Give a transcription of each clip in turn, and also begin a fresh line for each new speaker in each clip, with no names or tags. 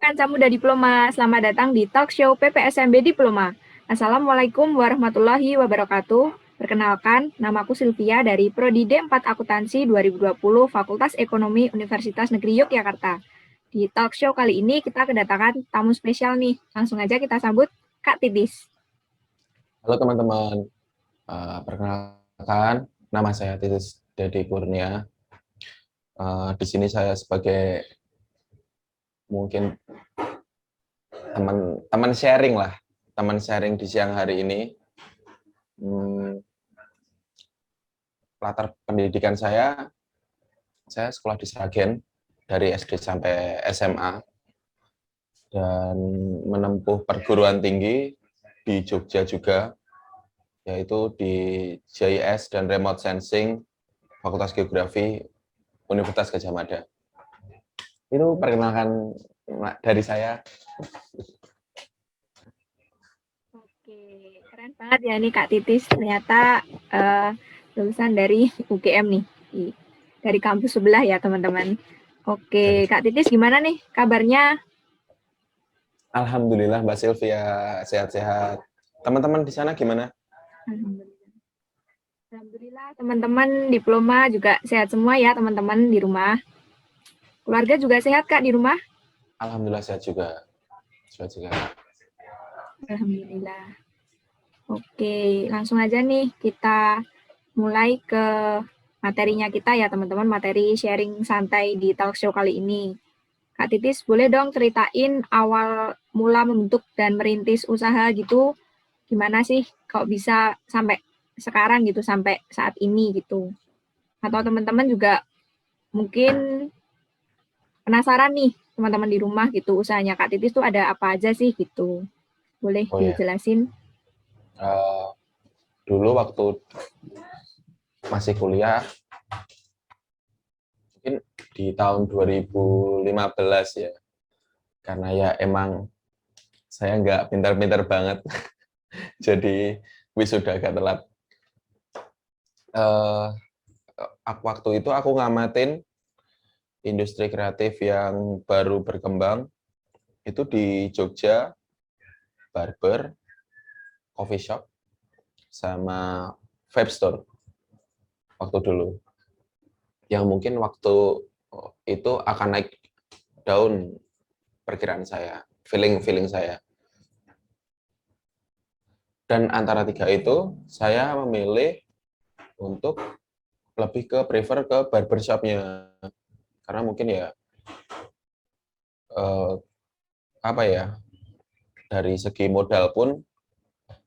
Kanca Muda Diploma, selamat datang di Talk Show PPSMB Diploma. Assalamualaikum warahmatullahi wabarakatuh. Perkenalkan, namaku Sylvia dari Prodi D4 Akuntansi 2020 Fakultas Ekonomi Universitas Negeri Yogyakarta. Di Talk Show kali ini kita kedatangan tamu spesial nih. Langsung aja kita sambut Kak Titis.
Halo teman-teman, perkenalkan nama saya Titis Dedi Kurnia. Di sini saya sebagai mungkin teman sharing lah, teman sharing di siang hari ini. Latar pendidikan saya sekolah di Sragen dari SD sampai SMA dan menempuh perguruan tinggi di Jogja juga, yaitu di JIS dan Remote Sensing Fakultas Geografi Universitas Gadjah Mada. Itu perkenalkan dari saya.
Oke, keren banget ya nih Kak Titis. Ternyata lulusan dari UGM nih, dari kampus sebelah ya teman-teman. Oke, Kak Titis gimana nih kabarnya?
Alhamdulillah Mbak Sylvia sehat-sehat. Teman-teman di sana gimana?
Alhamdulillah teman-teman diploma juga sehat semua ya teman-teman di rumah. Keluarga juga sehat Kak di rumah?
Alhamdulillah sehat juga. Sehat juga.
Alhamdulillah. Oke, langsung aja nih kita mulai ke materinya kita ya teman-teman, materi sharing santai di talk show kali ini. Kak Titis boleh dong ceritain awal mula membentuk dan merintis usaha gitu, gimana sih kok bisa sampai sekarang gitu, sampai saat ini gitu. Atau teman-teman juga mungkin penasaran nih teman-teman di rumah gitu, usahanya Kak Titis tuh ada apa aja sih gitu. Boleh
Oh ya,
dijelasin?
dulu waktu masih kuliah, mungkin di tahun 2015 ya, karena ya emang saya nggak pintar-pintar banget, jadi wisuda agak telat. Waktu itu aku ngamatin industri kreatif yang baru berkembang, itu di Jogja, barber, coffee shop, sama vape store waktu dulu. Yang mungkin waktu itu akan naik daun perkiraan saya, feeling saya. Dan antara tiga itu, saya memilih untuk lebih ke prefer ke barbershop-nya. Karena mungkin ya, apa ya, dari segi modal pun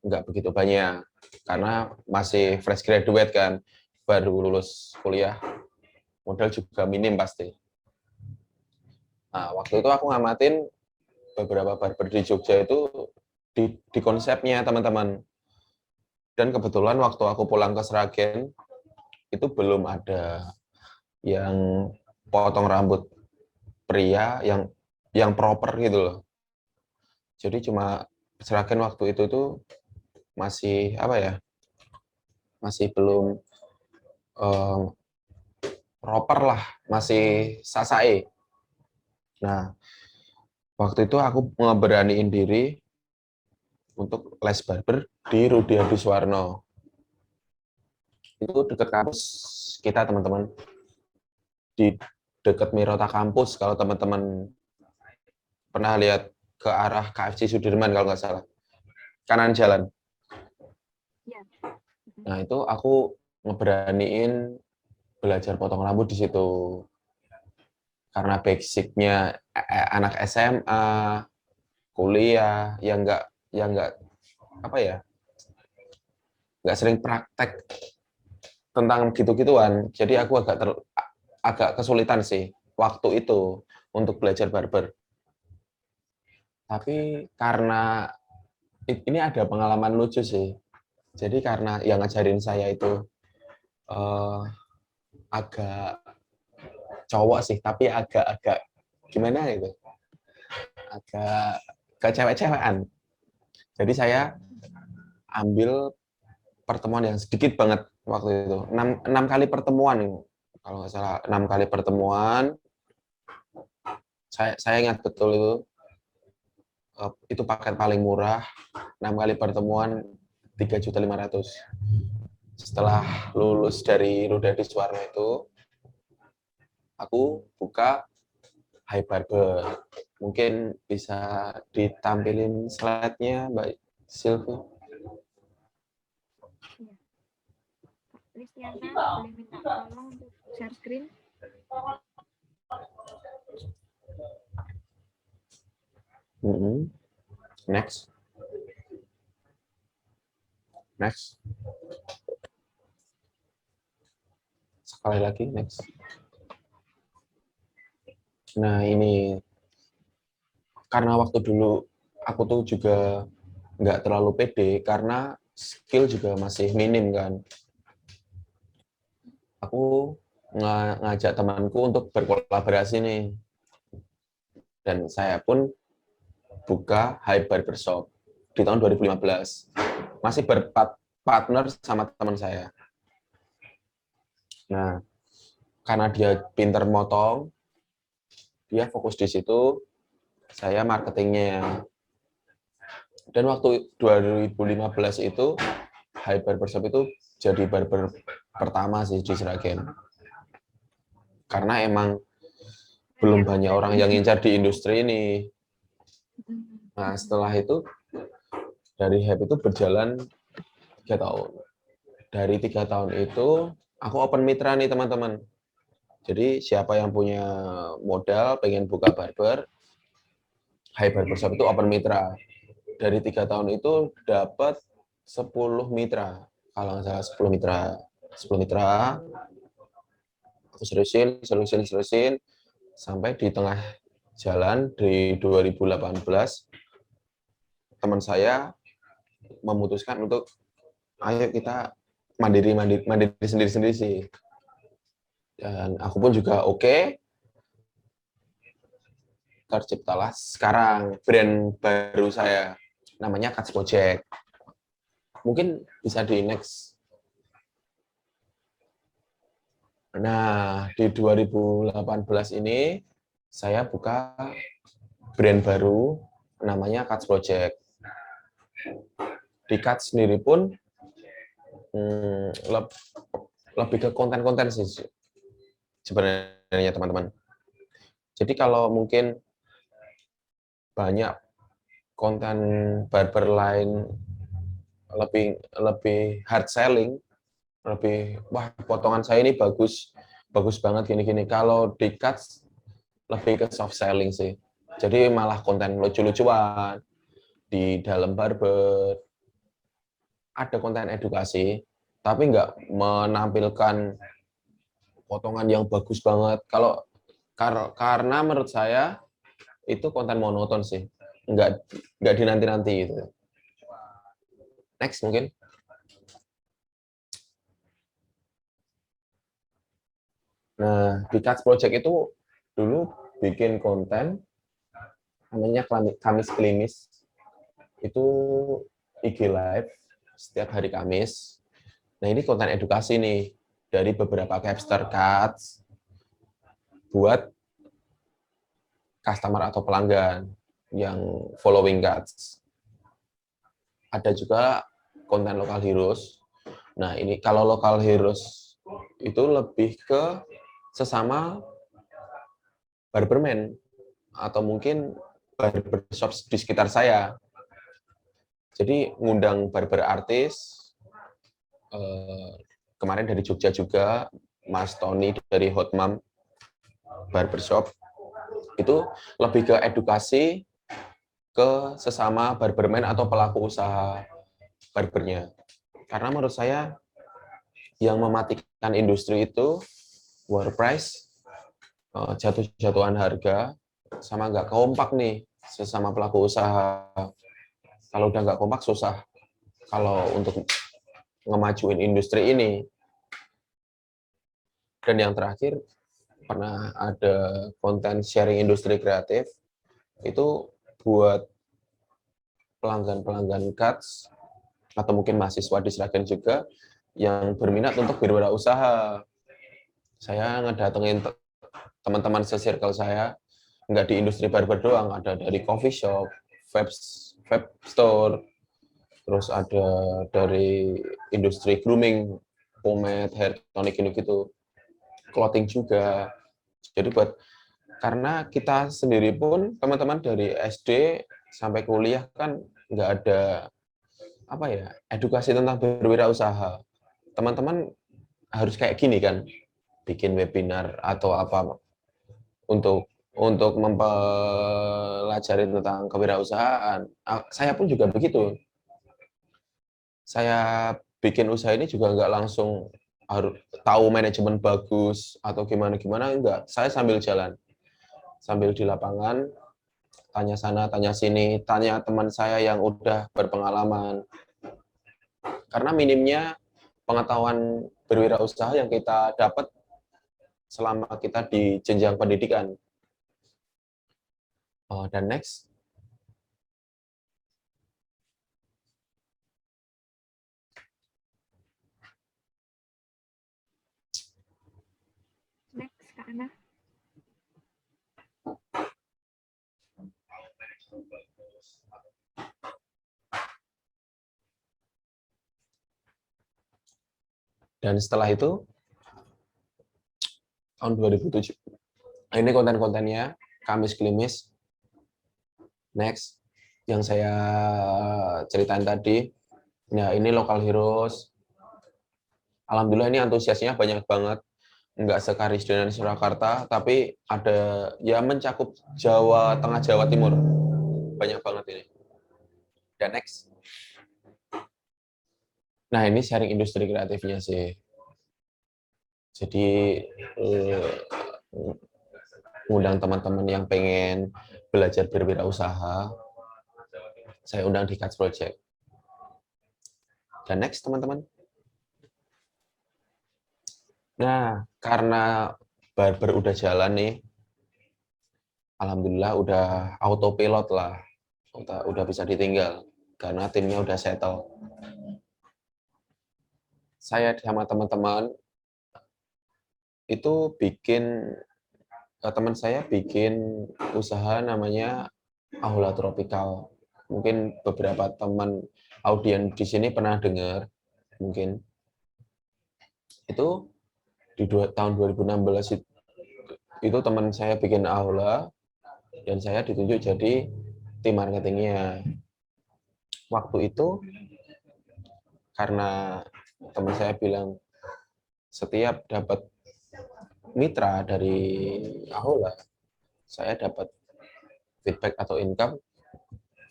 nggak begitu banyak. Karena masih fresh graduate kan, baru lulus kuliah, modal juga minim pasti. Nah, waktu itu aku ngamatin beberapa barber di Jogja itu di konsepnya teman-teman. Dan kebetulan waktu aku pulang ke Sragen, itu belum ada yang potong rambut pria yang proper gitu loh. Jadi cuma Sragen waktu itu tuh masih apa ya? Masih belum proper lah, masih sasae. Nah, waktu itu aku ngeberaniin diri untuk les barber di Rudi Hadiswarno. Itu dekat kampus kita teman-teman, di dekat Mirota kampus kalau teman-teman pernah lihat ke arah KFC Sudirman kalau nggak salah, kanan jalan.
Ya.
Nah itu aku ngeberaniin belajar potong rambut di situ karena basicnya anak SMA kuliah yang nggak apa ya, nggak sering praktek tentang gitu-gituan, jadi aku agak kesulitan sih waktu itu untuk belajar barber. Tapi karena ini ada pengalaman lucu sih. Jadi karena yang ngajarin saya itu agak cowok sih, tapi agak-agak gimana gitu, agak kecewek-cewekan. Jadi saya ambil pertemuan yang sedikit banget waktu itu, 6 kali pertemuan kalau nggak salah, 6 kali pertemuan. Saya ingat betul itu itu paket paling murah, 6 kali pertemuan 3.500.000. Setelah lulus dari Rudadi Suwarno itu, aku buka High Barber. Mungkin bisa ditampilin slide-nya, Mbak Sylvie.
Listiana, boleh minta tolong untuk share screen.
Next. Sekali lagi, next. Nah, ini karena waktu dulu aku tuh juga nggak terlalu pede karena skill juga masih minim kan. Aku ngajak temanku untuk berkolaborasi nih. Dan saya pun buka High Barbershop di tahun 2015. Masih berpartner sama teman saya. Nah, karena dia pinter motong, dia fokus di situ, saya marketingnya. Dan waktu 2015 itu, High Barbershop itu jadi barber pertama sih di Sragen. Karena emang belum banyak orang yang ngincar di industri ini. Nah, setelah itu, dari Hype itu berjalan 3 tahun. Dari 3 tahun itu, aku open mitra nih teman-teman. Jadi siapa yang punya modal, pengen buka barber, High Barbershop itu open mitra. Dari 3 tahun itu dapat 10 mitra. Kalau nggak salah 10 mitra. 10 mitra, aku seriusin, sampai di tengah jalan di 2018, teman saya memutuskan untuk ayo kita mandiri sendiri sih. Dan aku pun juga oke. Terciptalah sekarang brand baru saya, namanya Cuts Project. Mungkin bisa di next. Nah, di 2018 ini saya buka brand baru namanya Cuts Project. Di Cuts sendiri pun lebih ke konten-konten sih sebenarnya teman-teman. Jadi kalau mungkin banyak konten barber lain lebih hard selling, lebih wah potongan saya ini bagus banget gini-gini. Kalau di Cuts lebih ke soft selling sih. Jadi malah konten lucu-lucuan di dalam barber, ada konten edukasi, tapi nggak menampilkan potongan yang bagus banget. Karena menurut saya itu konten monoton sih, nggak dinanti-nanti gitu. Next mungkin. Nah, di Cuts Project itu dulu bikin konten namanya Kamis Klimis. Itu IG live setiap hari Kamis. Nah, ini konten edukasi nih dari beberapa capster Cuts buat customer atau pelanggan yang following Cuts. Ada juga konten Local Heroes. Nah, ini kalau Local Heroes itu lebih ke sesama barberman atau mungkin barbershop di sekitar saya. Jadi ngundang barber artis, kemarin dari Jogja juga, Mas Tony dari Hotmam Barbershop, itu lebih ke edukasi ke sesama barberman atau pelaku usaha barbernya. Karena menurut saya yang mematikan industri itu war price, jatuh-jatuhan harga, sama nggak kompak nih sesama pelaku usaha. Kalau udah nggak kompak susah kalau untuk ngemajuin industri ini. Dan yang terakhir, pernah ada konten sharing industri kreatif, itu buat pelanggan-pelanggan Cuts, atau mungkin mahasiswa di Sragen juga, yang berminat untuk berwirausaha. Saya ngedatengin teman-teman se-circle saya, nggak di industri barber doang, ada dari coffee shop, vape store, terus ada dari industri grooming, pomade, hair tonic gitu, clothing juga. Jadi karena kita sendiri pun teman-teman dari SD sampai kuliah kan nggak ada edukasi tentang berwirausaha. Teman-teman harus kayak gini kan, bikin webinar atau apa untuk mempelajari tentang kewirausahaan. Saya pun juga begitu. Saya bikin usaha ini juga nggak langsung harus tahu manajemen bagus atau gimana-gimana, enggak. Saya sambil jalan, sambil di lapangan, tanya sana, tanya sini, tanya teman saya yang udah berpengalaman. Karena minimnya pengetahuan berwirausaha yang kita dapat selama kita di jenjang pendidikan. Dan next.
Next, Kak Ana.
Dan setelah itu, tahun 2007, ini konten-kontennya, Kamis Klimis. Next, yang saya ceritain tadi, nah ini Local Heroes. Alhamdulillah ini antusiasnya banyak banget. Nggak sekaris dengan Surakarta, tapi ada ya mencakup Jawa Tengah, Jawa Timur. Banyak banget ini. Dan next. Nah, ini sharing industri kreatifnya sih. Jadi, undang teman-teman yang pengen belajar berwirausaha, saya undang di Catch Project. Dan next, teman-teman. Nah, karena barber udah jalan nih, alhamdulillah udah autopilot lah, udah bisa ditinggal karena timnya udah settle. Saya sama teman-teman itu teman saya bikin usaha namanya Aula Tropical. Mungkin beberapa teman audien di sini pernah dengar, mungkin itu di tahun 2016 itu teman saya bikin aula dan saya ditunjuk jadi tim marketingnya. Waktu itu karena teman saya bilang setiap dapat mitra dari aula, saya dapat feedback atau income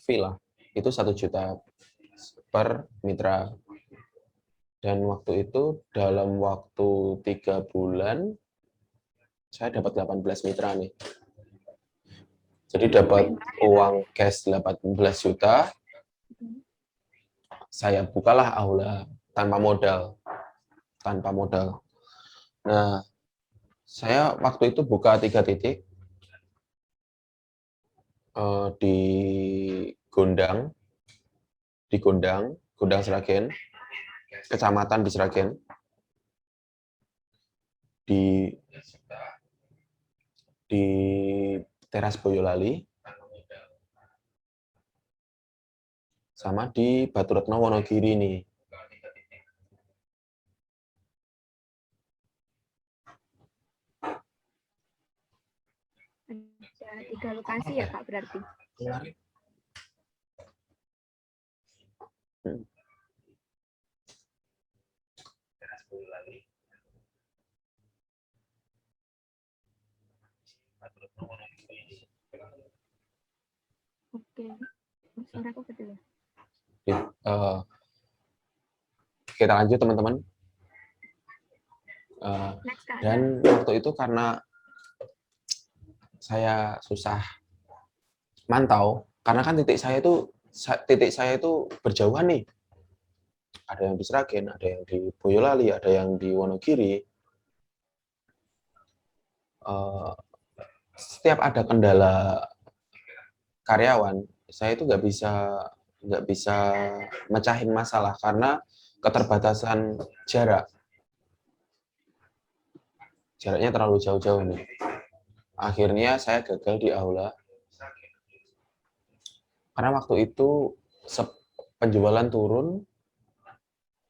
fee lah, itu 1 juta per mitra. Dan waktu itu dalam waktu 3 bulan saya dapat 18 mitra nih. Jadi dapat uang cash 18 juta, saya bukalah aula tanpa modal. Nah, saya waktu itu buka 3 titik di Gondang, Gondang Sragen, kecamatan di Sragen, di Teras Boyolali, sama di Batu Retno Wonogiri nih.
Ada 3 lokasi ya, Kak, berarti? Oke. Suaraku kecil ya?
Kita lanjut, teman-teman. Dan waktu itu karena saya susah mantau, karena kan titik saya itu berjauhan nih. Ada yang di Sragen, ada yang di Boyolali, ada yang di Wonogiri. Setiap ada kendala karyawan, saya itu nggak bisa mecahin masalah karena keterbatasan jarak. Jaraknya terlalu jauh-jauh nih. Akhirnya saya gagal di aula. Karena waktu itu penjualan turun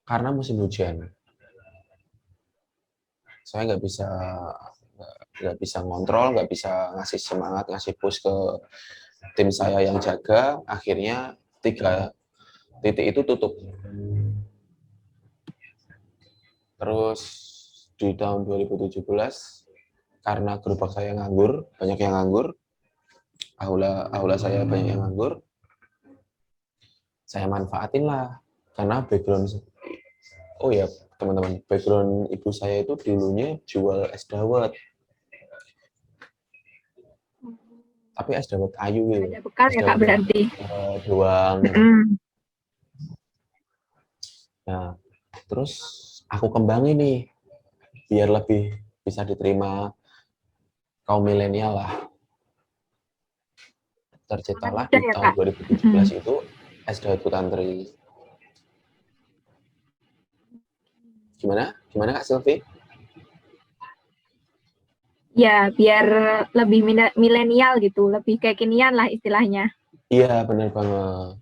karena musim hujan. Saya nggak bisa ngontrol, nggak bisa ngasih semangat, ngasih push ke tim saya yang jaga. Akhirnya 3 titik itu tutup. Terus di tahun 2017 karena gerobak saya nganggur, banyak yang nganggur, aula saya banyak yang nganggur, saya manfaatin lah. Karena oh ya teman-teman, background ibu saya itu dulunya jual es dawet, tapi es dawet kayu gitu,
Ada bekal
es
ya Kak
dawet yang
berarti.
doang gitu.
Mm.
Nah, terus aku kembangin nih, biar lebih bisa diterima kaum milenial lah.
Sangat
Terciptalah
mudah
di
ya
tahun
Kak.
2017
Mm.
itu es dawet Putantri. Gimana? Gimana Kak Silvi?
Ya, biar lebih milenial gitu, lebih kekinian lah istilahnya.
Iya, benar banget.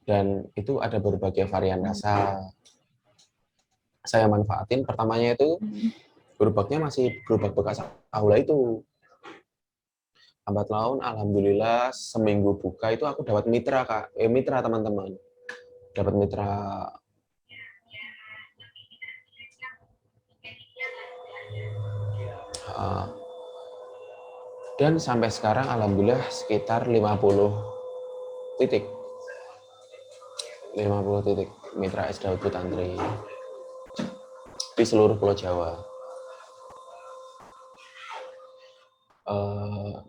Dan itu ada berbagai varian rasa. Saya manfaatin, pertamanya itu
Mm.
gerobaknya masih gerobak bekas aula itu. Lambat laun, alhamdulillah seminggu buka itu aku dapat mitra Kak. Mitra teman-teman. Dapat mitra. Uh, dan sampai sekarang alhamdulillah sekitar 50 titik. 50 titik mitra es dawet Putantri di seluruh Pulau Jawa.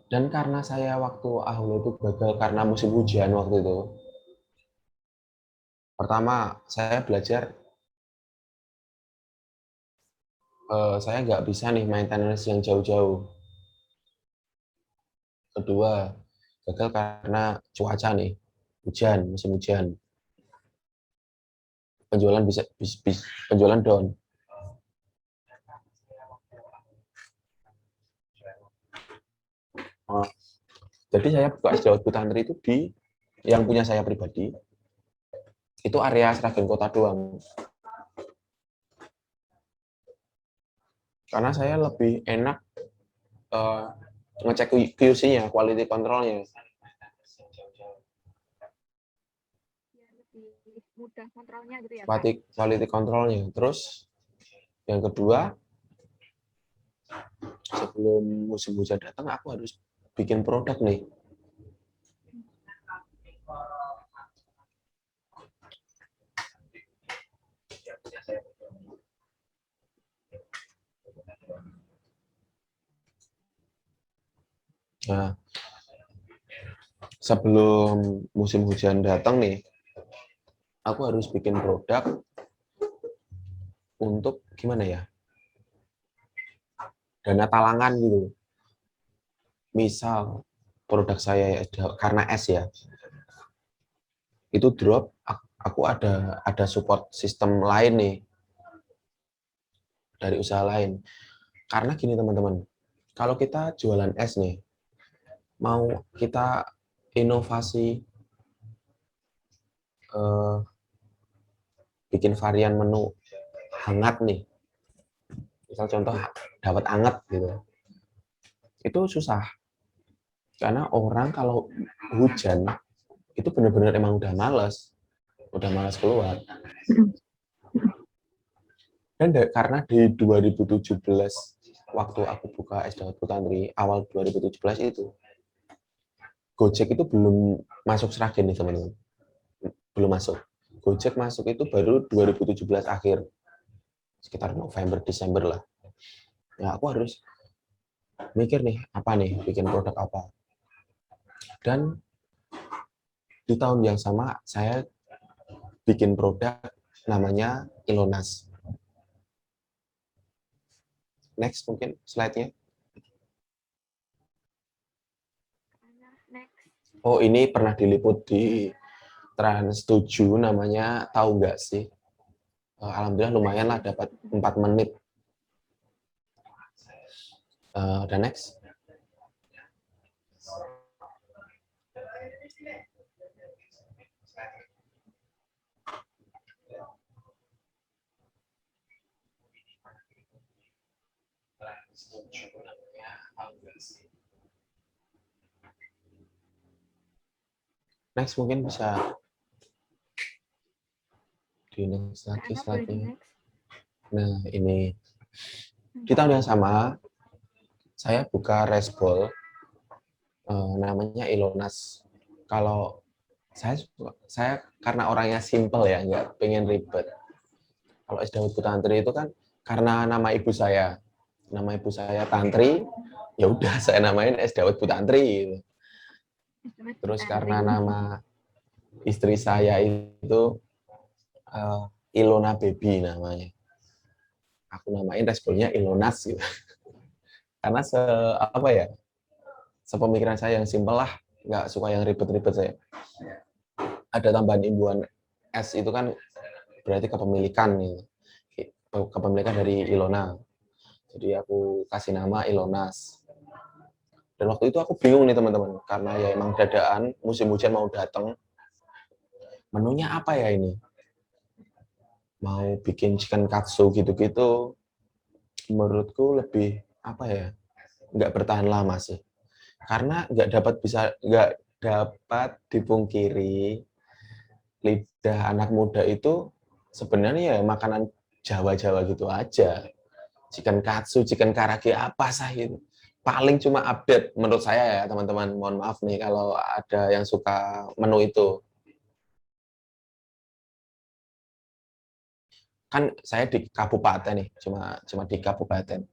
Dan karena saya waktu aula itu gagal karena musim hujan waktu itu. Pertama, saya belajar saya nggak bisa nih maintenance yang jauh-jauh. Kedua, gagal karena cuaca nih, hujan, musim hujan. Penjualan penjualan down. Jadi saya buka es dawet Putantri itu di yang punya saya pribadi, itu area Sragen Kota doang. Karena saya lebih enak ngecek QC-nya, quality control-nya.
Biar lebih mudah kontrolnya gitu ya Kak.
Quality control-nya. Terus yang kedua, sebelum musim hujan datang, aku harus bikin produk nih. Nah, sebelum musim hujan datang nih, aku harus bikin produk untuk gimana ya? Dana talangan gitu. Misal produk saya karena es ya, itu drop, aku ada support sistem lain nih dari usaha lain. Karena gini teman-teman, kalau kita jualan es nih, mau kita inovasi eh, bikin varian menu hangat nih, misal contoh dapat hangat gitu, itu susah karena orang kalau hujan itu benar-benar emang udah malas keluar. Dan karena di 2017 waktu aku buka es dawet Putantri awal 2017 itu Gojek itu belum masuk Sragen nih teman-teman, belum masuk. Gojek masuk itu baru 2017 akhir, sekitar November Desember lah. Ya aku harus mikir nih apa nih, bikin produk apa. Dan di tahun yang sama saya bikin produk namanya Ilonas. Next mungkin slide-nya.
Next.
Oh ini pernah diliput di Trans 7 namanya, tahu nggak sih? Alhamdulillah lumayan lah, dapat 4 menit. Dan next. Next mungkin bisa di next lagi
Karena boleh di
slide-nya.
next.
Nah, ini di tahun yang sama saya buka Resbol, namanya Ilonas. Kalau saya karena orangnya simple ya, nggak pengen ribet. Kalau Es Dawud Putantri itu kan karena nama ibu saya Tantri, ya udah saya namain Es Dawud Putantri gitu. Terus karena nama istri saya itu Ilona Baby namanya, aku namain Resbolnya Ilonas gitu. Karena apa ya, sepemikiran saya yang simpel lah, nggak suka yang ribet-ribet saya. Ada tambahan imbuhan S itu kan berarti kepemilikan nih, kepemilikan dari Ilona. Jadi aku kasih nama Ilonas. Dan waktu itu aku bingung nih teman-teman, karena ya emang dadaan musim hujan mau datang. Menunya apa ya ini? Mau bikin chicken katsu gitu-gitu, menurutku lebih apa ya? Nggak bertahan lama sih. Karena nggak dapat dipungkiri lidah anak muda itu sebenarnya ya makanan Jawa-Jawa gitu aja. Chicken katsu, chicken karage apa sah itu. Paling cuma update menurut saya ya teman-teman. Mohon maaf nih kalau ada yang suka menu itu. Kan saya di kabupaten nih, cuma di kabupaten.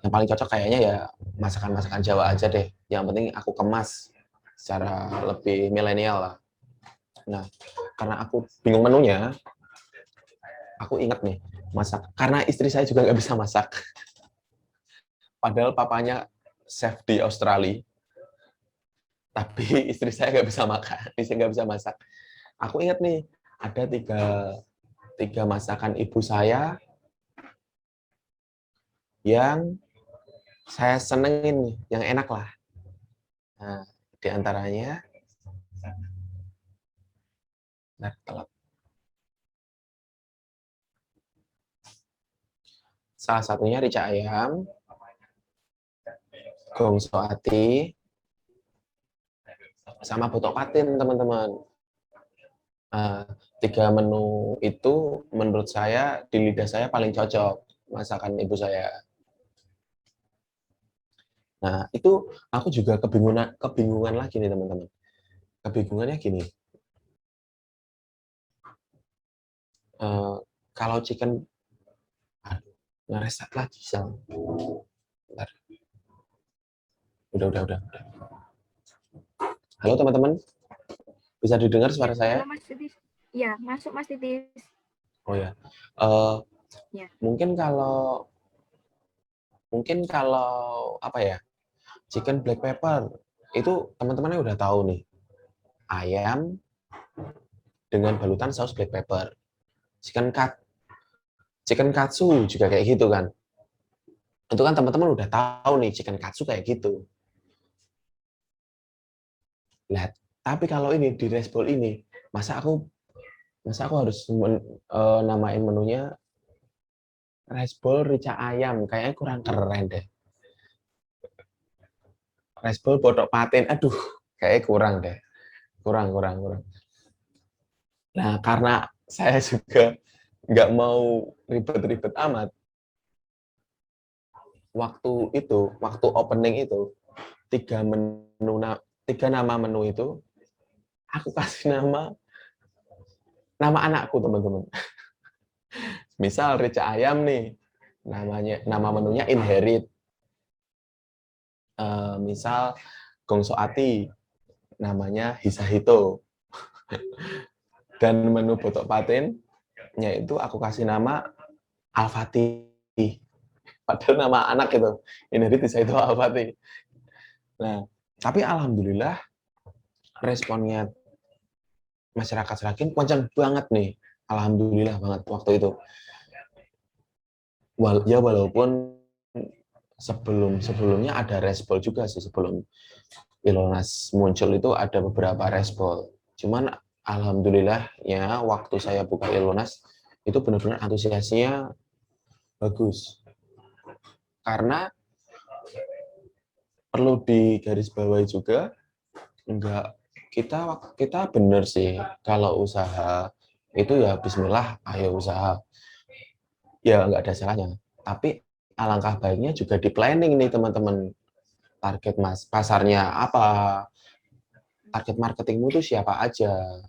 Yang paling cocok kayaknya ya masakan-masakan Jawa aja deh. Yang penting aku kemas secara lebih milenial lah. Nah, karena aku bingung menunya, aku ingat nih masak. Karena istri saya juga nggak bisa masak. Padahal papanya chef di Australia, tapi istri saya nggak bisa makan, istri nggak bisa masak. Aku ingat nih, ada tiga masakan ibu saya yang saya senengin nih, yang enak lah. Nah, di antaranya, salah satunya rica ayam, gongso ati, sama botok patin, teman-teman. Nah, tiga menu itu menurut saya di lidah saya paling cocok masakan ibu saya. Nah, itu aku juga kebingungan lagi nih teman-teman. Kebingungannya gini, kalau chicken, aduh, ngereset lagi sang. Bentar. Udah. Halo teman-teman, bisa didengar suara
Ya,
saya?
halo Mas Titis. Iya, masuk Mas Titis.
Oh ya, Eh,
Ya.
mungkin kalau apa ya, chicken black pepper itu teman-temannya udah tahu nih, ayam dengan balutan saus black pepper. Chicken cut, chicken katsu juga kayak gitu kan. Itu kan teman-teman udah tahu nih chicken katsu kayak gitu. Nah, tapi kalau ini di Resbol ini, masa aku harus namain menunya Resbol rica ayam, kayaknya kurang keren deh. Resbol botok patin, aduh, kayaknya kurang deh. Kurang. Nah, karena saya juga nggak mau ribet-ribet amat, waktu opening itu, tiga nama menu itu, aku kasih nama anakku, teman-teman. Misal rica ayam nih, nama menunya Inherit. Misal gongso ati, namanya Hisahito. Dan menu botok patinnya itu aku kasih nama Al-Fatih. Padahal nama anak itu, Inherit Hisahito Al-Fatih. Nah, tapi alhamdulillah responnya masyarakat Seragen kencang banget nih. Alhamdulillah banget waktu itu. Walaupun sebelumnya ada respol juga sih, sebelum Ilonas muncul itu ada beberapa respol. Cuman alhamdulillah ya waktu saya buka Ilonas itu benar-benar antusiasnya bagus. Karena perlu digarisbawahi juga, enggak, kita bener sih kalau usaha itu ya Bismillah, ayo usaha, ya nggak ada salahnya. Tapi alangkah baiknya juga di planning nih teman-teman, target pasarnya apa, target marketingmu tuh siapa aja,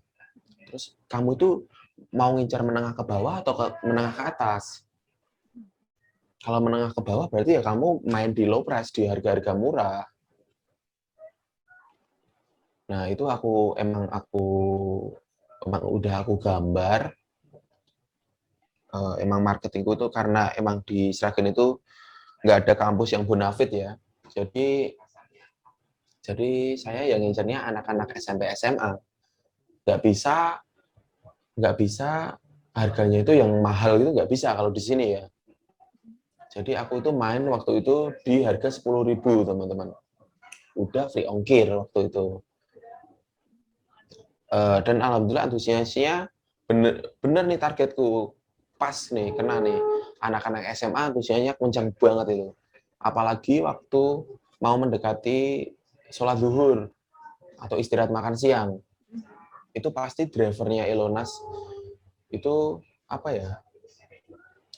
terus kamu tuh mau ngincar menengah ke bawah atau menengah ke atas. Kalau menengah ke bawah berarti ya kamu main di low price, di harga-harga murah. Nah, itu emang udah aku gambar. Emang marketingku tuh karena emang di Sragen itu nggak ada kampus yang bonafit ya. Jadi saya yang ngincernya anak-anak SMP SMA. Nggak bisa nggak bisa harganya itu yang mahal itu nggak bisa kalau di sini ya. Jadi aku itu main waktu itu di harga 10.000 teman-teman. Udah free ongkir waktu itu. Dan alhamdulillah antusiasnya bener nih targetku, pas nih, kena nih, anak-anak SMA antusiasnya kencang banget itu, apalagi waktu mau mendekati sholat zuhur atau istirahat makan siang, itu pasti drivernya Elonas itu apa ya,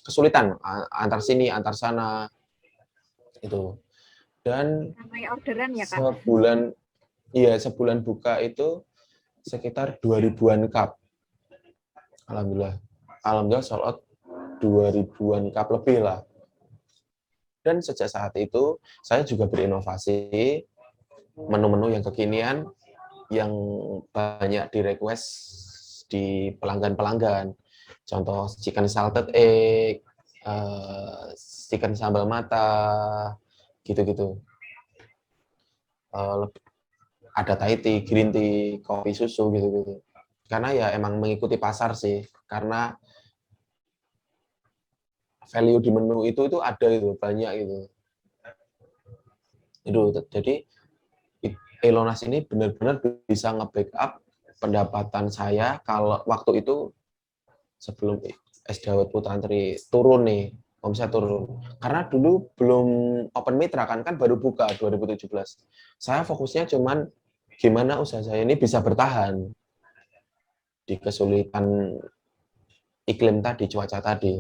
kesulitan antar sini antar sana itu. Dan
Ramai orderan ya, Kak?
sebulan sebulan buka itu sekitar 2000-an cup. Alhamdulillah sold out 2000-an cup lebih lah. Dan sejak saat itu saya juga berinovasi menu-menu yang kekinian yang banyak di request di pelanggan-pelanggan. Contoh chicken salted egg, chicken sambal mata, gitu-gitu. Ada Thai tea, green tea, kopi susu, gitu-gitu. Karena ya emang mengikuti pasar sih. Karena value di menu itu ada itu banyak gitu. Jadi Elonas ini benar-benar bisa nge-backup pendapatan saya kalau waktu itu sebelum Es Dawet Putantri turun nih, omset turun. Karena dulu belum open mitra kan baru buka 2017. Saya fokusnya cuman gimana usaha saya ini bisa bertahan di kesulitan iklim tadi, cuaca tadi.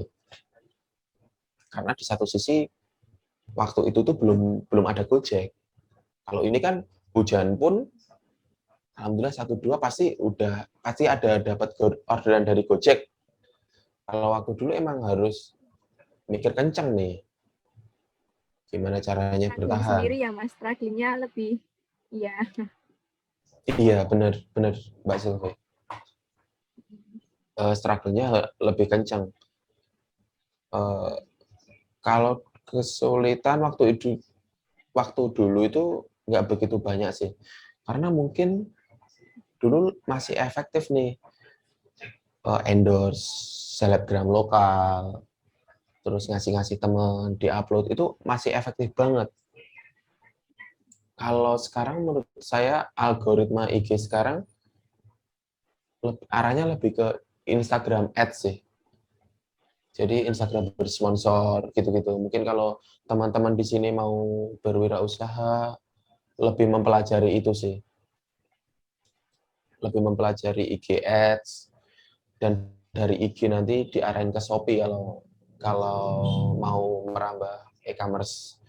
Karena di satu sisi waktu itu tuh belum ada Gojek. Kalau ini kan hujan pun alhamdulillah 1-2 pasti ada dapat orderan dari Gojek. Kalau aku dulu emang harus mikir kenceng nih, gimana caranya
Struggling
bertahan.
sendiri ya, Mas. Strugglingnya lebih, iya.
Iya, bener Mbak Sylvie. Struggle-nya lebih kenceng. Uh, Kalau kesulitan waktu dulu itu nggak begitu banyak sih, karena mungkin dulu masih efektif nih, endorse selebgram lokal, terus ngasih temen, di-upload, itu masih efektif banget. Kalau sekarang menurut saya algoritma IG sekarang arahnya lebih ke Instagram Ads sih. Jadi Instagram bersponsor gitu-gitu. Mungkin kalau teman-teman di sini mau berwirausaha, lebih mempelajari itu sih. Lebih mempelajari IG Ads, dan dari IG nanti diarahin ke Shopee kalau mau merambah e-commerce,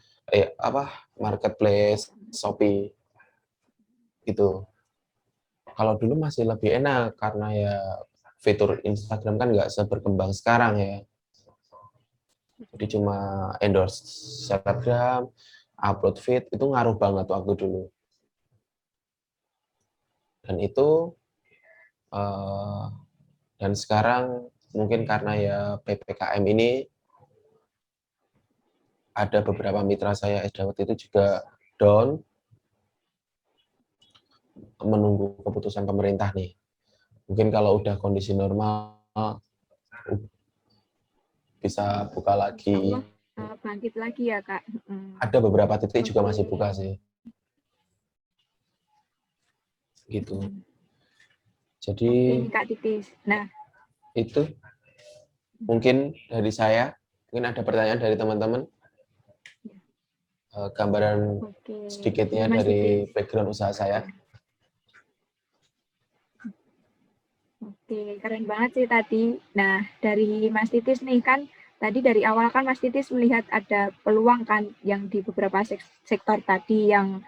marketplace Shopee gitu. Kalau dulu masih lebih enak karena ya fitur Instagram kan nggak seberkembang sekarang ya. Jadi cuma endorse selebgram, upload feed, itu ngaruh banget waktu dulu. Dan itu eh, dan sekarang mungkin karena ya PPKM ini, ada beberapa mitra saya Es Dawet itu juga down, menunggu keputusan pemerintah nih. Mungkin kalau udah kondisi normal bisa buka
Insya
lagi.
Allah bangkit lagi ya, Kak.
Ada beberapa titik juga
Oke.
masih buka sih. Gitu. Jadi
Oke nih, Kak Titis. Nah,
itu mungkin dari saya. Mungkin ada pertanyaan dari teman-teman. gambaran
Oke,
sedikitnya
Mas Titis.
dari background usaha saya.
Oke, keren banget sih tadi. Nah, dari Mas Titis nih kan, tadi dari awal kan Mas Titis melihat ada peluang kan yang di beberapa sektor tadi yang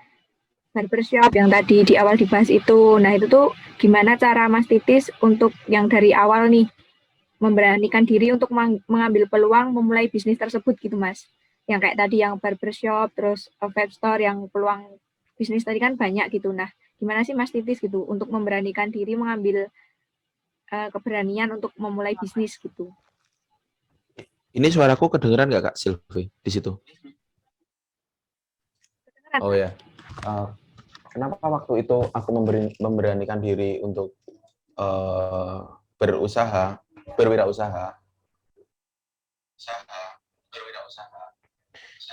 barbershop yang tadi di awal dibahas itu. Nah, itu tuh gimana cara Mas Titis untuk yang dari awal nih memberanikan diri untuk mengambil peluang memulai bisnis tersebut gitu Mas. Yang kayak tadi yang barbershop, terus vape store yang peluang bisnis tadi kan banyak gitu. Nah, gimana sih Mas Titis gitu untuk memberanikan diri mengambil keberanian untuk memulai bisnis gitu.
Ini suaraku kedengeran nggak Kak Silvi di situ?
Kedengeran,
Oh
Kak?
ya, kenapa waktu itu aku memberanikan diri untuk berusaha, berwirausaha?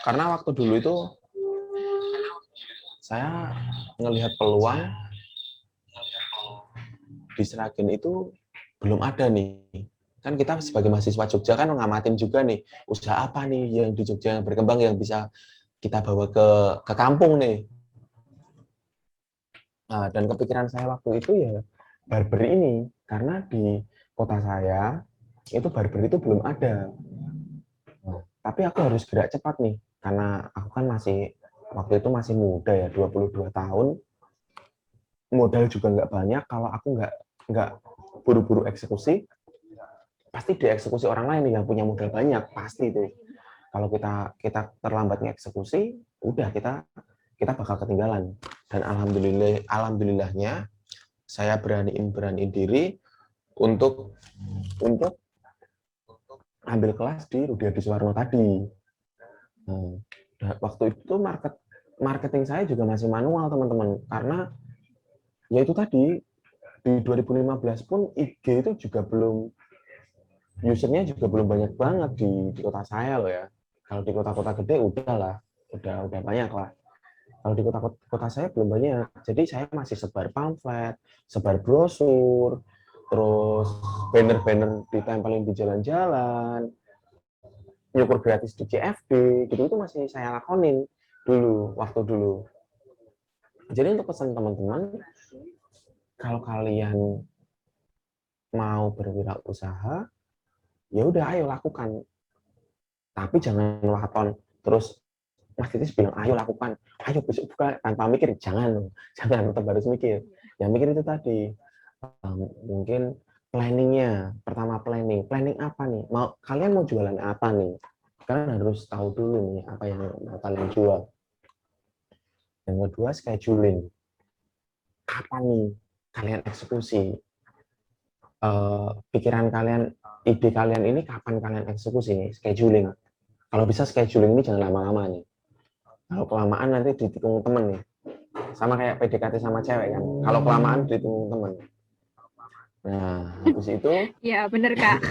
Karena waktu dulu itu saya ngelihat peluang di Seragen itu belum ada nih. Kan kita sebagai mahasiswa Jogja kan ngamatin juga nih, usaha apa nih yang di Jogja yang berkembang yang bisa kita bawa ke kampung nih. Nah, dan kepikiran saya waktu itu ya barber ini, karena di kota saya itu barber itu belum ada. Nah, tapi aku harus gerak cepat nih, karena aku kan masih waktu itu masih muda ya, 22 tahun, modal juga nggak banyak. Kalau aku nggak buru-buru eksekusi, pasti dieksekusi orang lain yang punya modal banyak, pasti itu. Kalau kita kita terlambat eksekusi, udah kita bakal ketinggalan. Dan alhamdulillahnya saya beraniin diri untuk ambil kelas di Rudiadi Suwarno tadi. Waktu itu marketing saya juga masih manual teman-teman, karena ya itu tadi di 2015 pun IG itu juga belum, usernya juga belum banyak banget di kota saya loh ya. Kalau di kota-kota gede udah banyak lah. Kalau di kota saya belum banyak, jadi saya masih sebar pamflet, sebar brosur, terus banner-banner ditempelin di jalan-jalan, nyukur gratis di CFD, gitu itu masih saya lakonin waktu dulu. Jadi untuk pesan teman-teman, kalau kalian mau berwirausaha, ya udah ayo lakukan. Tapi jangan waton terus Mas Titis bilang ayo lakukan, ayo besok buka tanpa mikir, jangan tetap harus mikir. Yang mikir itu tadi, mungkin planningnya, pertama planning apa nih, kalian mau jualan apa nih, kalian harus tahu dulu nih apa yang mau kalian jual. Yang kedua scheduling, kapan nih kalian eksekusi. Pikiran kalian, ide kalian ini kapan kalian eksekusi nih, scheduling. Kalau bisa scheduling ini jangan lama-lama nih. Kalau kelamaan nanti ditikung temen nih. Sama kayak PDKT sama cewek kan. Kalau kelamaan ditikung temen. Nah,
Ya, bener, Kak.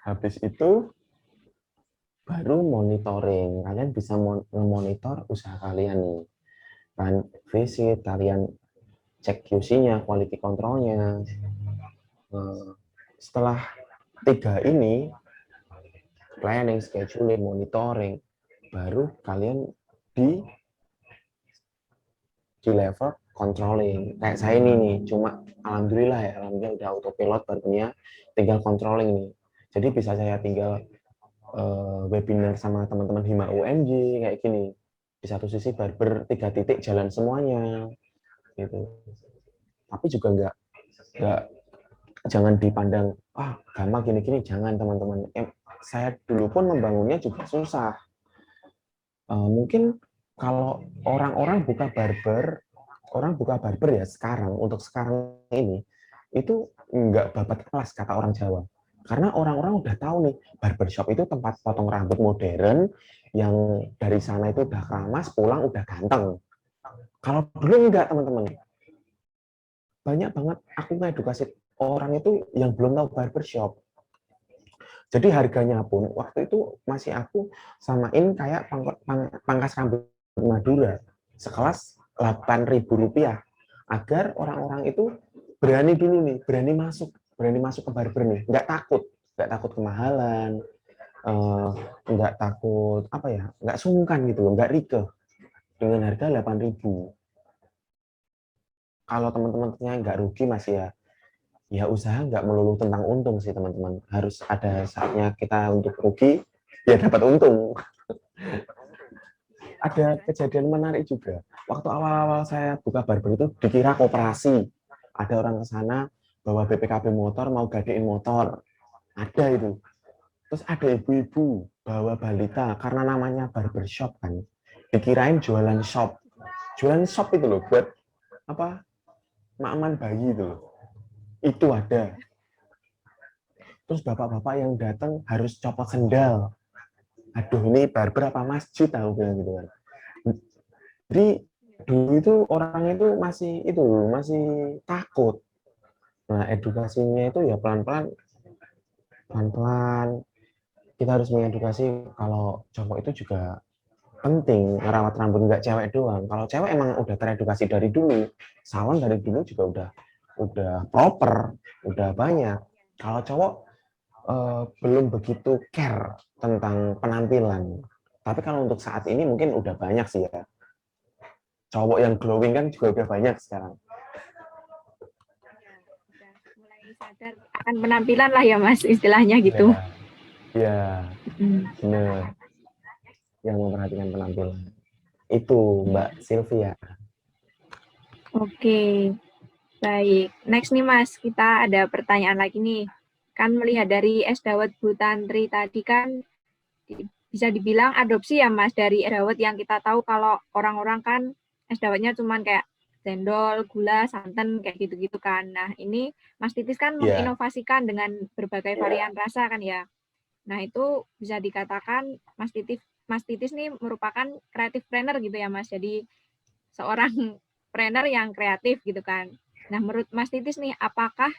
habis itu baru monitoring. Kalian bisa memonitor usaha kalian nih. Kan visit, kalian cek QC-nya, quality control-nya. Setelah 3 ini, planning, scheduling, monitoring, baru kalian di level controlling. Kayak saya ini nih, cuma alhamdulillah udah autopilot barunya, tinggal controlling nih. Jadi bisa saya tinggal webinar sama teman-teman Hima UMJ kayak gini. Di satu sisi barber 3 titik jalan semuanya gitu. Tapi juga nggak jangan dipandang gampang gini-gini, jangan teman-teman. Saya dulu pun membangunnya juga susah. Mungkin kalau orang buka barber ya sekarang, untuk sekarang ini itu nggak babat kelas kata orang Jawa, karena orang-orang udah tahu nih barbershop itu tempat potong rambut modern yang dari sana itu udah keramas, pulang udah ganteng. Kalau dulu enggak teman-teman, banyak banget aku ngedukasi orang itu yang belum tahu barbershop. Jadi harganya pun waktu itu masih aku samain kayak pangkas rambut Madura, sekelas Rp8.000, agar orang-orang itu berani dulu nih, berani masuk ke barber nih, nggak takut kemahalan, nggak takut apa ya, nggak sungkan gitu loh, nggak rike dengan harga 8.000. Kalau teman-temannya nggak rugi masih ya, ya usaha nggak melulu tentang untung sih teman-teman. Harus ada saatnya kita untuk rugi, ya dapat untung.
Ya, benar,
Ada
Mas.
kejadian menarik juga. Waktu awal-awal saya buka barber itu dikira koperasi. Ada orang ke sana bawa BPKB motor, mau gadein motor. Ada itu. Terus ada ibu-ibu bawa balita karena namanya barbershop kan. Dikirain jualan shop. Jualan shop itu loh buat apa? Makman bayi itu loh. Itu ada.
Ya.
Terus bapak-bapak yang datang harus copot sendal. Aduh, ini barber apa masjid tahu bilang gitu kan. Jadi dulu itu orang itu masih takut. Nah, edukasinya itu ya pelan-pelan kita harus mengedukasi kalau cowok itu juga penting ngerawat rambut, nggak cewek doang. Kalau cewek emang udah teredukasi dari dulu, salon dari dulu juga udah proper, udah banyak. Kalau cowok belum begitu care tentang penampilan. Tapi kalau untuk saat ini mungkin udah banyak sih ya. Cowok yang glowing kan juga udah banyak sekarang.
Ya, udah mulai sadar akan penampilan lah ya Mas, istilahnya
Ya,
gitu.
ya,
Hmm.
bener. Yang memperhatikan penampilan. Itu
Ya.
Mbak Sylvia.
Oke, baik. Next nih Mas, kita ada pertanyaan lagi nih. Kan melihat dari es dawet Bu Tantri tadi kan bisa dibilang adopsi ya Mas dari es dawet yang kita tahu kalau orang-orang kan es dawetnya cuman kayak cendol, gula, santan kayak gitu-gitu kan. Nah, ini Mas Titis kan
Ya,
menginovasikan dengan berbagai varian rasa kan ya. Nah, itu bisa dikatakan Mas Titis nih merupakan creative planner gitu ya Mas. Jadi seorang planner yang kreatif gitu kan. Nah, menurut Mas Titis nih, apakah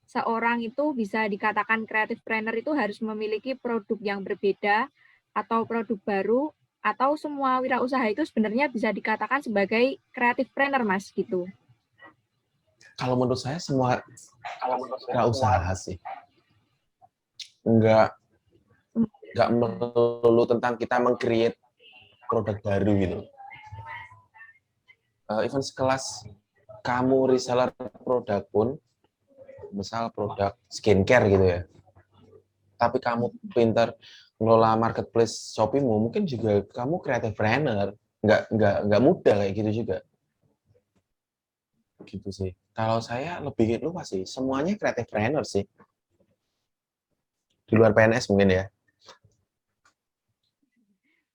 seorang itu bisa dikatakan creative planner itu harus memiliki produk yang berbeda atau produk baru, atau semua wirausaha itu sebenarnya bisa dikatakan sebagai creative planner, Mas, gitu?
kalau menurut saya semua nggak usaha sih. Nggak melulu tentang kita meng-create produk baru gitu. Even sekelas kamu reseller produk pun, misal produk skincare gitu ya, tapi kamu pintar ngelola marketplace Shopee-mu, mungkin juga kamu creative planner. Nggak mudah kayak gitu juga. Gitu sih. Kalau saya lebih luas sih, semuanya creative planner sih. Di luar PNS mungkin ya.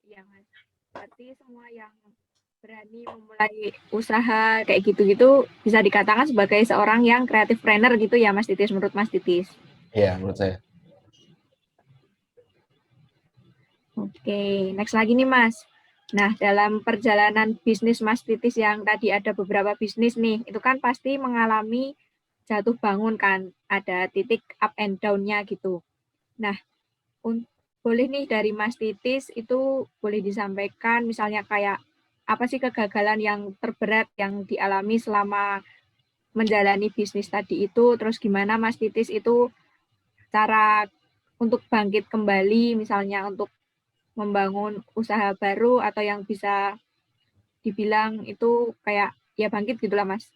Iya, Mas. Berarti semua yang berani memulai usaha kayak gitu-gitu bisa dikatakan sebagai seorang yang creative planner gitu ya, Mas Titis, menurut Mas Titis.
Iya, menurut saya.
Oke, next lagi nih Mas. Nah, dalam perjalanan bisnis Mas Titis yang tadi ada beberapa bisnis nih, itu kan pasti mengalami jatuh bangun kan, ada titik up and down-nya gitu. Nah, boleh nih dari Mas Titis itu boleh disampaikan misalnya kayak apa sih kegagalan yang terberat yang dialami selama menjalani bisnis tadi itu, terus gimana Mas Titis itu cara untuk bangkit kembali misalnya untuk membangun usaha baru atau yang bisa dibilang itu kayak ya bangkit gitulah Mas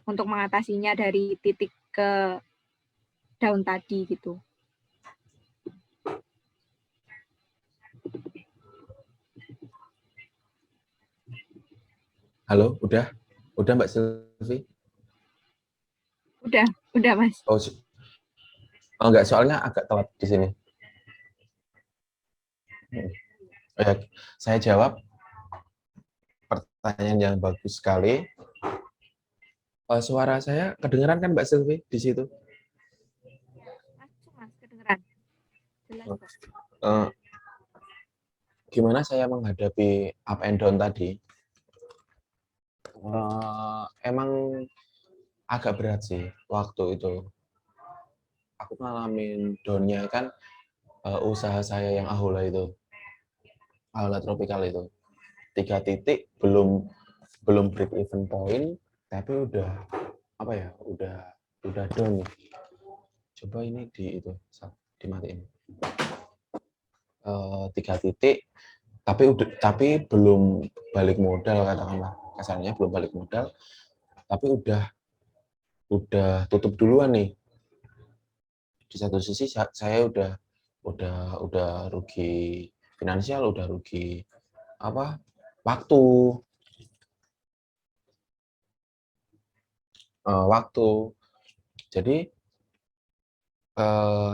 untuk mengatasinya dari titik ke down tadi gitu.
Halo, udah? Udah Mbak Sylvie?
Udah Mas.
Oh, oh enggak, soalnya agak telat di sini. Oh, ya, saya jawab pertanyaan yang bagus sekali. Suara saya kedengeran kan Mbak Sylvie di situ?
Ya, langsung Mas kedengeran. Jelas kok.
Uh, Gimana saya menghadapi up and down tadi? Emang agak berat sih waktu itu. Aku ngalamin down-nya kan usaha saya yang Ahula Tropical itu. 3 titik belum break even point, tapi udah apa ya? Udah down nih. Coba ini dimatiin. 3 titik, tapi belum balik modal, katakanlah kasarnya belum balik modal, tapi udah tutup duluan nih. Di satu sisi saya udah rugi finansial, udah rugi apa waktu waktu. Jadi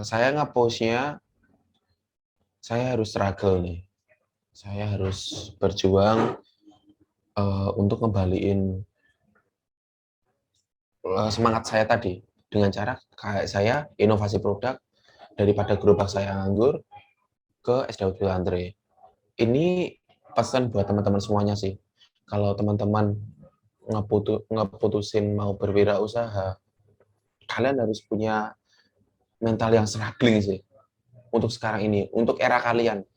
saya nge-push-nya, saya harus struggle nih. Saya harus berjuang untuk ngembaliin semangat saya tadi dengan cara kayak saya inovasi produk daripada gerobak saya nganggur ke es dawet gula antre. Ini pesan buat teman-teman semuanya sih. Kalau teman-teman ngeputusin mau berwirausaha, kalian harus punya mental yang struggling sih untuk sekarang ini, untuk era kalian.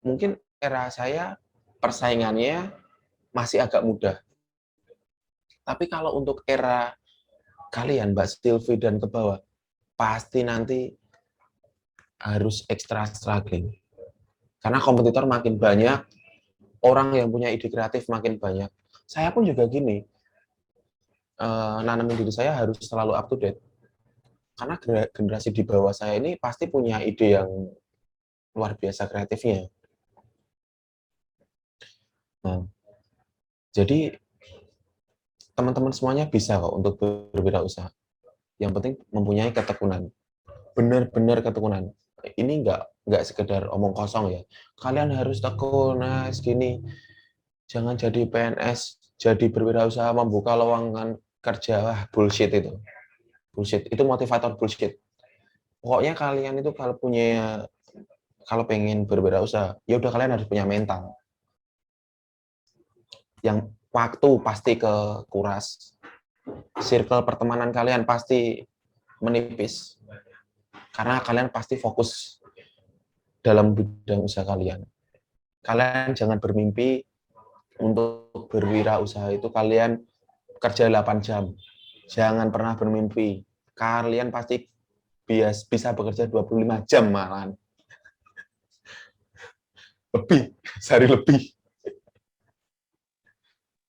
Mungkin era saya persaingannya masih agak mudah. Tapi kalau untuk era kalian, Mbak Sylvie dan ke bawah, pasti nanti harus extra struggling. Karena kompetitor makin banyak, orang yang punya ide kreatif makin banyak. Saya pun juga gini, nanamin diri saya harus selalu up to date. Karena generasi di bawah saya ini pasti punya ide yang luar biasa kreatifnya. Nah, jadi teman-teman semuanya bisa kok untuk berwirausaha. Yang penting mempunyai ketekunan. Benar-benar ketekunan. Ini nggak sekedar omong kosong ya. Kalian harus tekun, nah segini. Jangan jadi PNS, jadi berwirausaha, membuka lowongan kerja. Wah, bullshit itu. Bullshit. Itu motivator bullshit. Pokoknya kalian itu kalau pengen berwirausaha, ya udah kalian harus punya mental. Yang waktu pasti kekuras. Circle pertemanan kalian pasti menipis. Karena kalian pasti fokus dalam bidang usaha kalian. Kalian jangan bermimpi untuk berwirausaha itu kalian kerja 8 jam. Jangan pernah bermimpi. Kalian pasti bisa bekerja 25 jam malahan. Lebih, sehari lebih.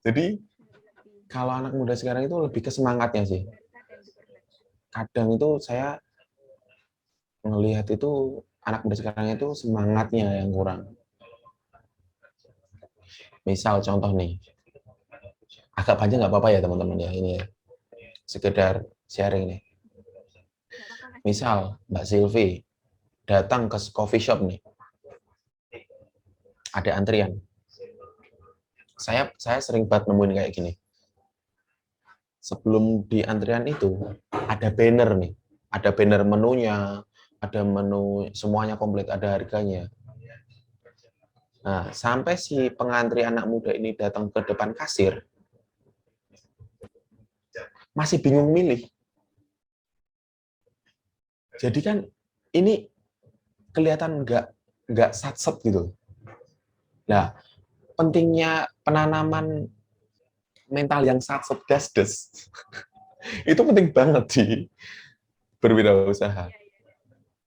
Jadi, kalau anak muda sekarang itu lebih ke semangatnya sih. Kadang itu saya ngelihat itu anak muda sekarang itu semangatnya yang kurang. Misal contoh nih, agak panjang nggak apa-apa ya teman-teman ya, ini ya. Sekedar sharing nih. Misal Mbak Sylvie datang ke coffee shop nih, ada antrian. Saya sering banget nemuin kayak gini. Sebelum di antrian itu ada banner nih, ada banner menunya, ada menu semuanya komplit, ada harganya. Nah, sampai si pengantri anak muda ini datang ke depan kasir, masih bingung milih. Jadi kan ini kelihatan nggak satset gitu. Nah, pentingnya penanaman mental yang satset gasdes itu penting banget di berwirausaha.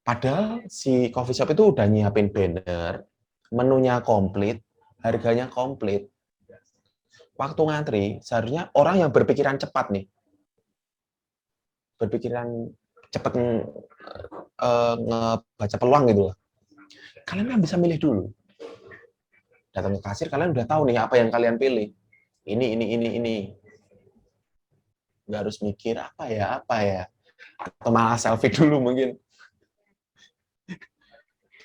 Padahal si coffee shop itu udah nyiapin banner, menunya komplit, harganya komplit. Waktu ngantri, seharusnya orang yang berpikiran cepat nih, berpikiran cepat ngebaca peluang gitu lah. Kalian kan bisa milih dulu. Datang ke kasir, kalian udah tahu nih apa yang kalian pilih. Ini. Nggak harus mikir apa ya. Atau malah selfie dulu mungkin.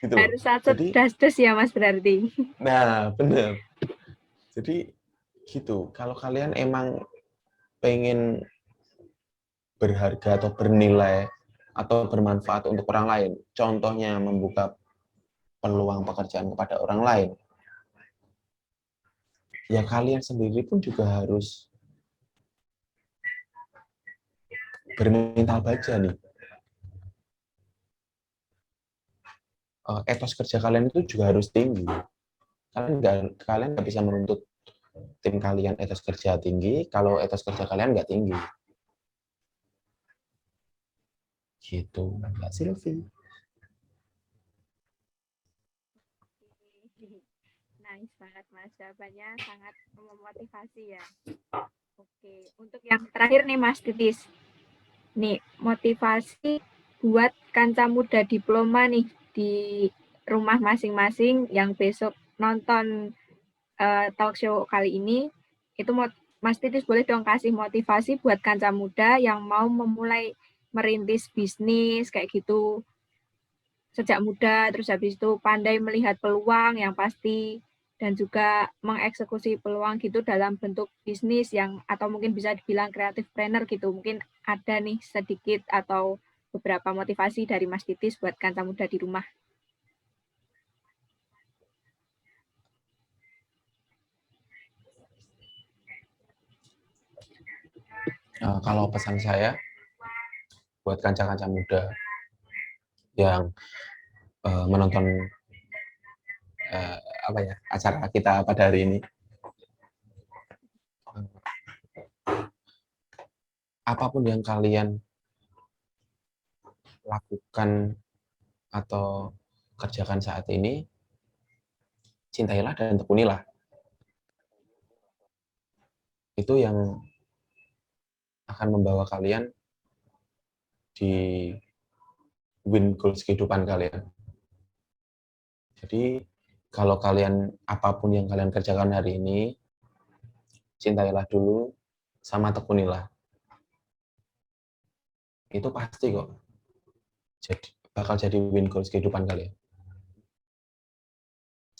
Gitu loh.
Harus satu
Jadi,
dastus ya Mas berarti.
nah bener. Jadi gitu. Kalau kalian emang pengen berharga atau bernilai atau bermanfaat untuk orang lain, contohnya membuka peluang pekerjaan kepada orang lain, ya kalian sendiri pun juga harus bermental baja nih. Etos kerja kalian itu juga harus tinggi. Kalian nggak bisa menuntut tim kalian etos kerja tinggi kalau etos kerja kalian nggak tinggi. Gitu, Mbak Sylvie.
Mas, jawabannya sangat memotivasi ya. Oke, untuk yang terakhir nih Mas Titis. Nih, motivasi buat kanca muda diploma nih di rumah masing-masing yang besok nonton talk show kali ini. Itu Mas Titis boleh dong kasih motivasi buat kanca muda yang mau memulai merintis bisnis kayak gitu sejak muda, terus habis itu pandai melihat peluang yang pasti dan juga mengeksekusi peluang gitu dalam bentuk bisnis yang atau mungkin bisa dibilang kreatif planner gitu. Mungkin ada nih sedikit atau beberapa motivasi dari Mas Titis buat kanca muda di rumah.
Kalau pesan saya buat kanca-kanca muda yang menonton acara kita pada hari ini, apapun yang kalian lakukan atau kerjakan saat ini, cintailah dan tekunilah. Itu yang akan membawa kalian di win goals kehidupan kalian. Jadi, kalau kalian, apapun yang kalian kerjakan hari ini, cintailah dulu, sama tekunilah. Itu pasti kok. Jadi, bakal jadi win goals kehidupan kalian.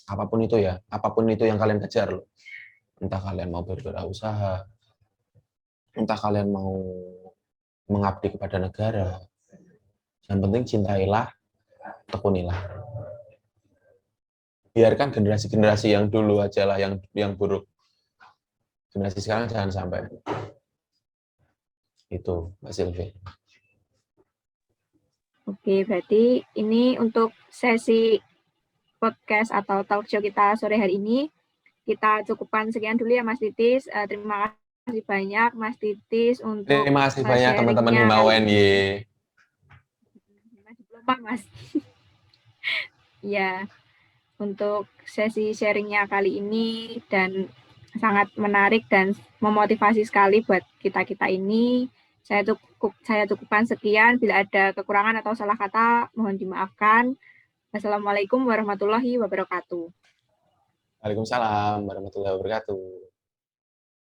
Apapun itu ya, apapun itu yang kalian kejar loh. Entah kalian mau berwirausaha, entah kalian mau mengabdi kepada negara. Yang penting cintailah, tekunilah. Biarkan generasi-generasi yang dulu aja lah yang buruk. Generasi sekarang jangan sampai. Itu, Mbak Silvi.
Oke, berarti ini untuk sesi podcast atau talk show kita sore hari ini. Kita cukupkan sekian dulu ya Mas Titis. Terima kasih banyak Mas Titis untuk
Terima kasih banyak teman-teman
sharingnya
Hima
kali
UNY.
ini. Masih belum Pak, Mas. Ya, untuk sesi sharingnya kali ini dan sangat menarik dan memotivasi sekali buat kita-kita ini. Saya cukupkan sekian. Bila ada kekurangan atau salah kata, mohon dimaafkan. Wassalamualaikum warahmatullahi wabarakatuh.
Waalaikumsalam warahmatullahi wabarakatuh.